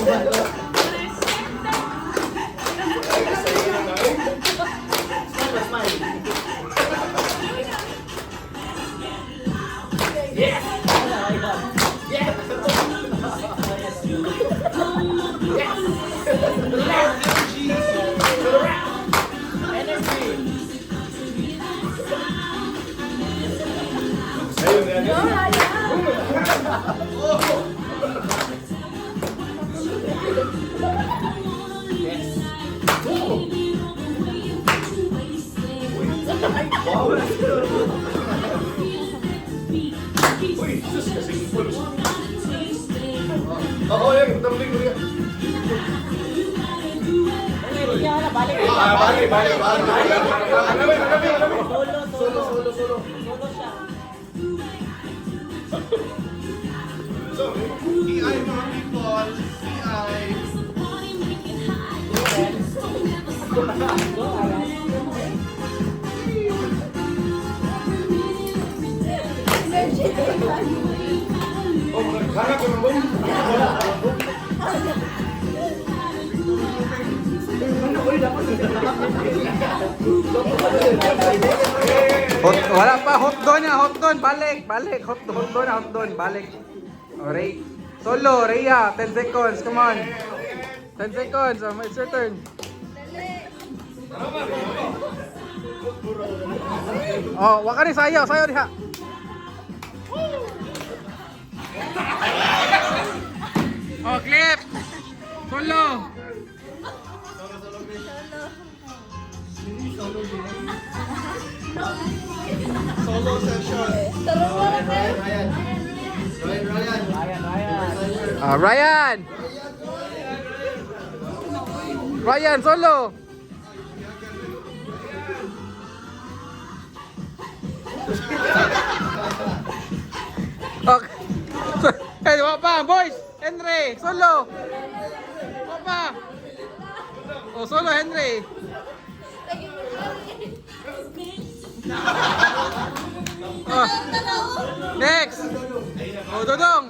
Yes! Yes! Yes! Energy! Yes! Wow! Uy, sus, kasing full. Oo, yan, tumbling mo yan. Balik. Solo siya. So, EI mga people, EI. Oh, magkakana ko ng bong. Wala pa, hot doon, balik, hot doon, balik. Alright, solo, Rhea, 10 seconds, come on. 10 seconds, it's your turn. Oh, waka ni sayo diha. Oh, clip. Solo. Solo session. Ryan. Ryan, solo. Okay. Hey, wapa, boys. Henry, solo. Wapa. Oh, solo Henry. Oh. Next. Oh, Dodong.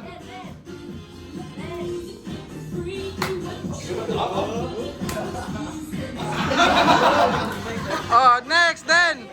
Oh, next then.